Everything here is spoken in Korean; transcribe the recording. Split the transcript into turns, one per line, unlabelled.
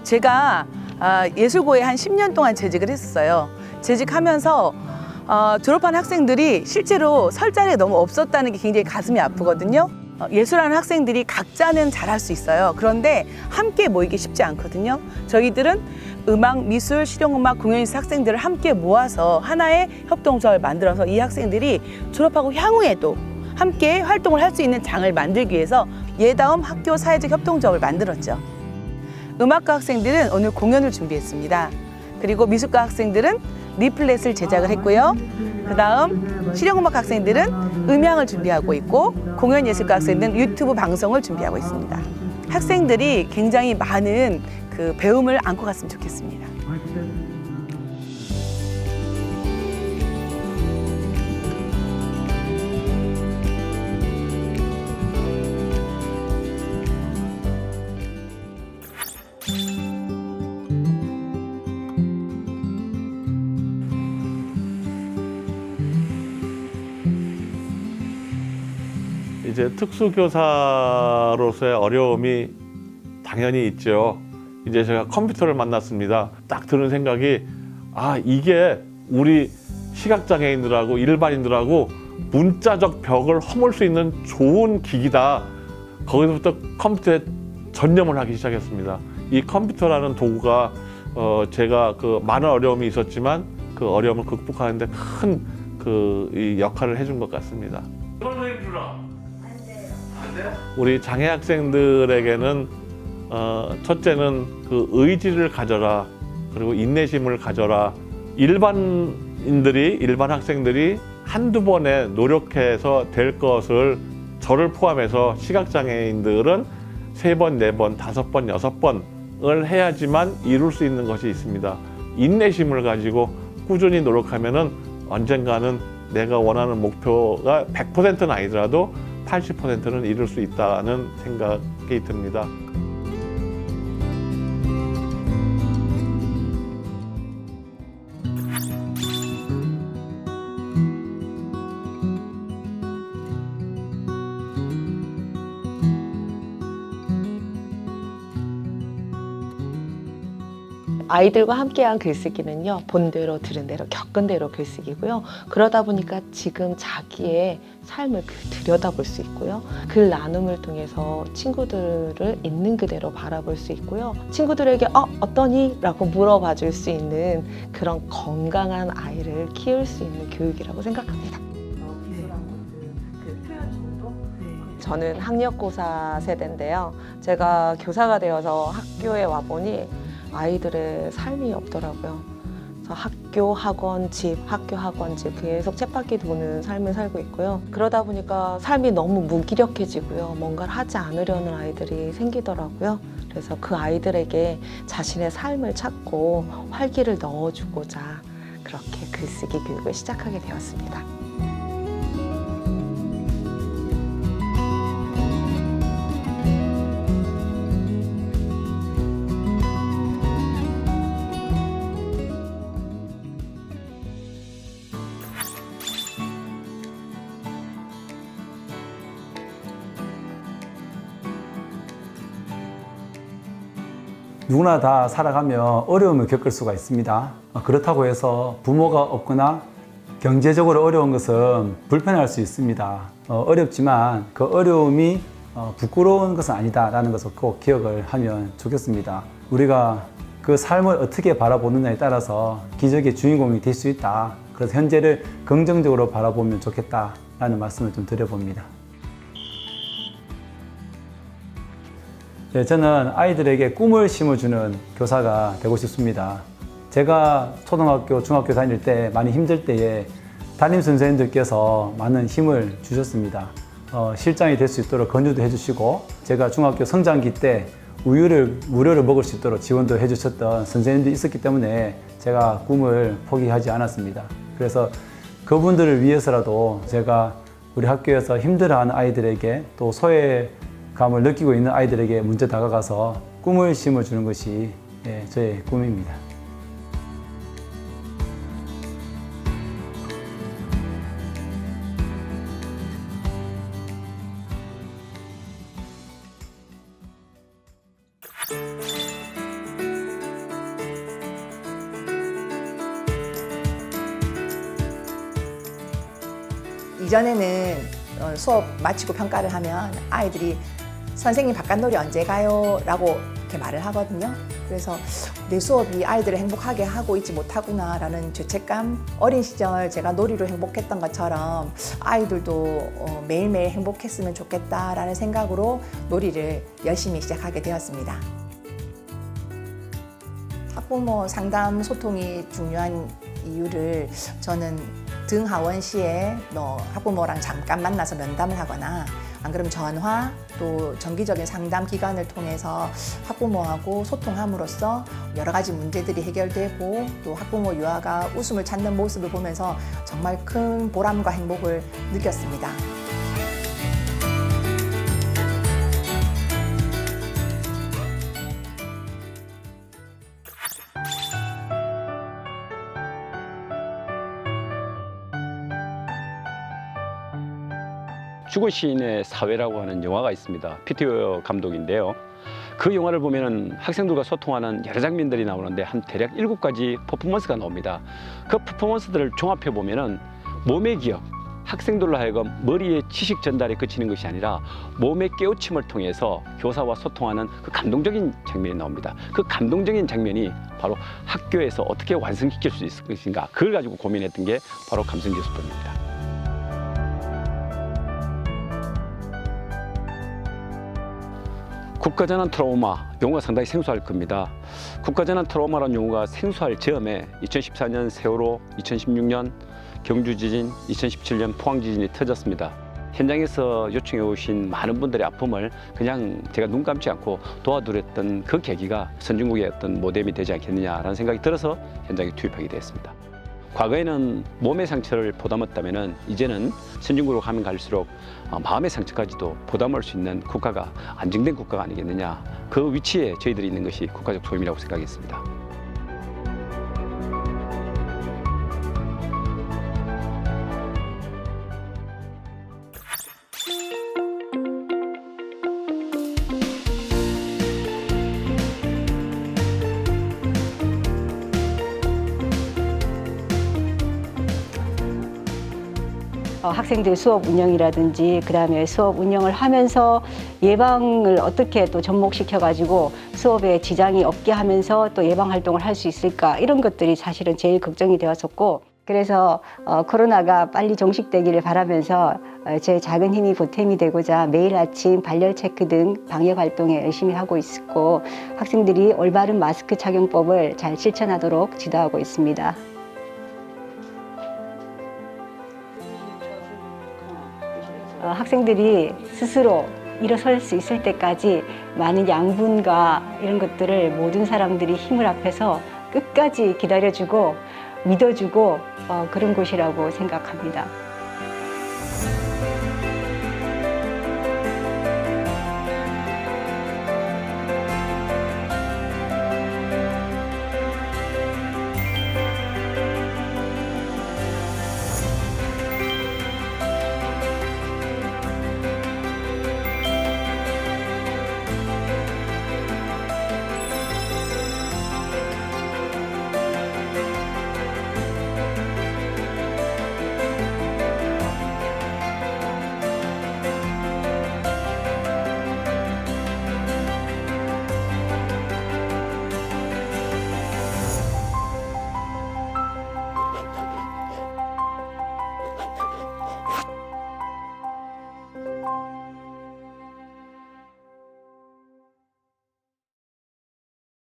제가 예술고에 한 10년 동안 재직을 했었어요. 재직하면서 졸업한 학생들이 실제로 설 자리가 너무 없었다는 게 굉장히 가슴이 아프거든요. 예술하는 학생들이 각자는 잘할 수 있어요. 그런데 함께 모이기 쉽지 않거든요. 저희들은 음악, 미술, 실용음악, 공연예술 학생들을 함께 모아서 하나의 협동조합을 만들어서 이 학생들이 졸업하고 향후에도 함께 활동을 할 수 있는 장을 만들기 위해서 예다음 학교 사회적 협동조합을 만들었죠. 음악과 학생들은 오늘 공연을 준비했습니다. 그리고 미술과 학생들은 리플렛을 제작을 했고요. 그 다음 실용음악 학생들은 음향을 준비하고 있고 공연예술과 학생들은 유튜브 방송을 준비하고 있습니다. 학생들이 굉장히 많은 그 배움을 안고 갔으면 좋겠습니다.
이제 특수교사로서의 어려움이 당연히 있죠. 이제 제가 컴퓨터를 만났습니다. 딱 드는 생각이, 이게 우리 시각장애인들하고 일반인들하고 문자적 벽을 허물 수 있는 좋은 기기다. 거기서부터 컴퓨터에 전념을 하기 시작했습니다. 이 컴퓨터라는 도구가 제가 그 많은 어려움이 있었지만 그 어려움을 극복하는데 큰 이 역할을 해준 것 같습니다. 우리 장애 학생들에게는 첫째는 그 의지를 가져라, 그리고 인내심을 가져라. 일반 학생들이 한두 번에 노력해서 될 것을 저를 포함해서 시각장애인들은 3번, 4번, 5번, 6번을 해야지만 이룰 수 있는 것이 있습니다. 인내심을 가지고 꾸준히 노력하면은 언젠가는 내가 원하는 목표가 100%는 아니더라도 80%는 이룰 수 있다는 생각이 듭니다.
아이들과 함께한 글쓰기는요, 본 대로 들은 대로 겪은 대로 글쓰기고요. 그러다 보니까 지금 자기의 삶을 들여다볼 수 있고요. 글 나눔을 통해서 친구들을 있는 그대로 바라볼 수 있고요. 친구들에게 어떠니? 라고 물어봐 줄 수 있는 그런 건강한 아이를 키울 수 있는 교육이라고 생각합니다. 저는 학력고사 세대인데요. 제가 교사가 되어서 학교에 와보니 아이들의 삶이 없더라고요. 그래서 학교, 학원, 집, 학교, 학원, 집 계속 쳇바퀴 도는 삶을 살고 있고요. 그러다 보니까 삶이 너무 무기력해지고요. 뭔가를 하지 않으려는 아이들이 생기더라고요. 그래서 그 아이들에게 자신의 삶을 찾고 활기를 넣어주고자 그렇게 글쓰기 교육을 시작하게 되었습니다.
누구나 다 살아가며 어려움을 겪을 수가 있습니다. 그렇다고 해서 부모가 없거나 경제적으로 어려운 것은 불편할 수 있습니다. 어렵지만 그 어려움이 부끄러운 것은 아니다라는 것을 꼭 기억을 하면 좋겠습니다. 우리가 그 삶을 어떻게 바라보느냐에 따라서 기적의 주인공이 될 수 있다. 그래서 현재를 긍정적으로 바라보면 좋겠다라는 말씀을 좀 드려봅니다. 네, 저는 아이들에게 꿈을 심어주는 교사가 되고 싶습니다. 제가 초등학교, 중학교 다닐 때 많이 힘들 때에 담임 선생님들께서 많은 힘을 주셨습니다. 실장이 될 수 있도록 권유도 해주시고, 제가 중학교 성장기 때 우유를 무료로 먹을 수 있도록 지원도 해주셨던 선생님들이 있었기 때문에 제가 꿈을 포기하지 않았습니다. 그래서 그분들을 위해서라도 제가 우리 학교에서 힘들어하는 아이들에게 또 소외감을 느끼고 있는 아이들에게 먼저 다가가서 꿈을 심어주는 것이 저의 꿈입니다.
이전에는 수업 마치고 평가를 하면 아이들이 선생님 바깥놀이 언제 가요? 라고 이렇게 말을 하거든요. 그래서 내 수업이 아이들을 행복하게 하고 있지 못하구나라는 죄책감, 어린 시절 제가 놀이로 행복했던 것처럼 아이들도 매일매일 행복했으면 좋겠다라는 생각으로 놀이를 열심히 시작하게 되었습니다. 학부모 상담 소통이 중요한 이유를 저는 등하원 시에 학부모랑 잠깐 만나서 면담을 하거나 안 그러면 전화 또 정기적인 상담 기관을 통해서 학부모하고 소통함으로써 여러 가지 문제들이 해결되고 또 학부모 유아가 웃음을 찾는 모습을 보면서 정말 큰 보람과 행복을 느꼈습니다.
죽은 시인의 사회라고 하는 영화가 있습니다. 피터 감독인데요. 그 영화를 보면은 학생들과 소통하는 여러 장면들이 나오는데 한 대략 7가지 퍼포먼스가 나옵니다. 그 퍼포먼스들을 종합해 보면은 몸의 기억, 학생들로 하여금 머리의 지식 전달에 그치는 것이 아니라 몸의 깨우침을 통해서 교사와 소통하는 그 감동적인 장면이 나옵니다. 그 감동적인 장면이 바로 학교에서 어떻게 완성시킬 수 있을 것인가, 그걸 가지고 고민했던 게 바로 감성기술법입니다. 국가재난 트라우마, 용어가 상당히 생소할 겁니다. 국가재난 트라우마라는 용어가 생소할 즈음에 2014년 세월호, 2016년 경주지진, 2017년 포항지진이 터졌습니다. 현장에서 요청해 오신 많은 분들의 아픔을 그냥 제가 눈 감지 않고 도와드렸던 그 계기가 선진국의 어떤 모뎀이 되지 않겠느냐라는 생각이 들어서 현장에 투입하게 되었습니다. 과거에는 몸의 상처를 보담했다면 이제는 선진국으로 가면 갈수록 마음의 상처까지도 보담할 수 있는 국가가 안정된 국가가 아니겠느냐, 그 위치에 저희들이 있는 것이 국가적 소임이라고 생각했습니다.
학생들 수업 운영이라든지 그다음에 수업 운영을 하면서 예방을 어떻게 또 접목시켜 가지고 수업에 지장이 없게 하면서 또 예방 활동을 할 수 있을까, 이런 것들이 사실은 제일 걱정이 되었었고, 그래서 코로나가 빨리 종식되기를 바라면서 제 작은 힘이 보탬이 되고자 매일 아침 발열 체크 등 방역 활동에 열심히 하고 있고, 학생들이 올바른 마스크 착용법을 잘 실천하도록 지도하고 있습니다. 학생들이 스스로 일어설 수 있을 때까지 많은 양분과 이런 것들을 모든 사람들이 힘을 합해서 끝까지 기다려주고 믿어주고 그런 곳이라고 생각합니다.